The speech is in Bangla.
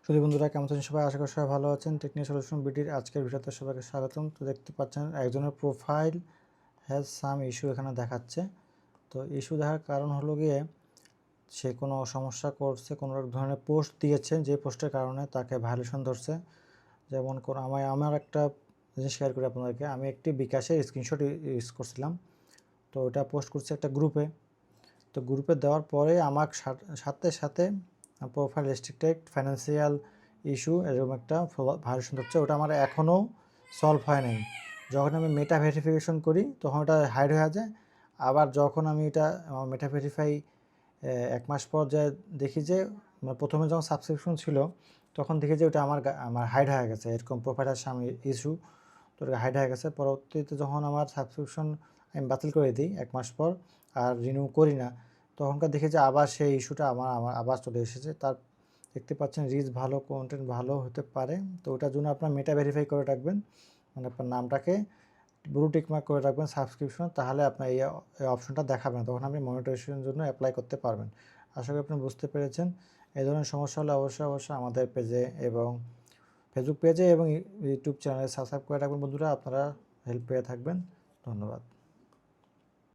শুধু বন্ধুরা কেমন আছেন সবাই, আশা করি সবাই ভালো আছেন। টেকনিক সলিউশন বিডির আজকের ভিডিওতে সবাইকে স্বাগতম। তো দেখতে পাচ্ছেন একজনের প্রোফাইল হ্যাজ সাম ইস্যু এখানে দেখাচ্ছে। তো ইস্যু দেখার কারণ হলো গিয়ে সে কোনো সমস্যা করছে, কোনো এক ধরনের পোস্ট দিয়েছে, যে পোস্টের কারণে তাকে ভায়োলেশন ধরছে। যেমন আমার একটা জিনিস শেয়ার করি আপনাদেরকে। আমি একটি বিকাশের স্ক্রিনশট ইউজ করছিলাম, তো ওটা পোস্ট করছি একটা গ্রুপে। তো গ্রুপে দেওয়ার পরে আমার সাথে সাথে প্রোফাইল রেস্ট্রিক্টেড ফাইন্যান্সিয়াল ইস্যু এরকম একটা ভায়োলেশন হচ্ছে। ওটা আমার এখনও সলভ হয় নাই। যখন আমি মেটা ভেরিফিকেশন করি তখন ওটা হাইড হয়ে যায়। আবার যখন আমি এটা মেটা ভেরিফাই 1 মাস পর যা দেখি যে প্রথমে যখন সাবস্ক্রিপশন ছিল তখন দেখি যে ওটা আমার হাইড হয়ে গেছে, এরকম প্রোফাইলের সামনে ইস্যু, তো ওটা হাইড হয়ে গেছে। পরবর্তীতে যখন আমার সাবস্ক্রিপশন আমি বাতিল করে দিই 1 মাস পর আর রিনিউ করি না, তখনকার দেখি যে আবার সেই ইস্যুটা আমার আবার চলে এসেছে। তার দেখতে পাচ্ছেন রিচ ভালো, কন্টেন্ট ভালো হতে পারে। তো ওটার জন্য আপনার মেটা ভেরিফাই করে রাখবেন, মানে আপনার নামটাকে ব্লু টিক মার্ক করে রাখবেন সাবস্ক্রিপশন, তাহলে আপনার এই অপশনটা দেখাবেন, তখন আপনি মনিটাইজেশনের জন্য অ্যাপ্লাই করতে পারবেন। আশা করি আপনি বুঝতে পেরেছেন। এই ধরনের সমস্যা হলে অবশ্যই আমাদের পেজে এবং ফেসবুক পেজে এবং ইউটিউব চ্যানেলে সাবস্ক্রাইব করে রাখবেন বন্ধুরা, আপনারা হেল্প পেয়ে থাকবেন। ধন্যবাদ।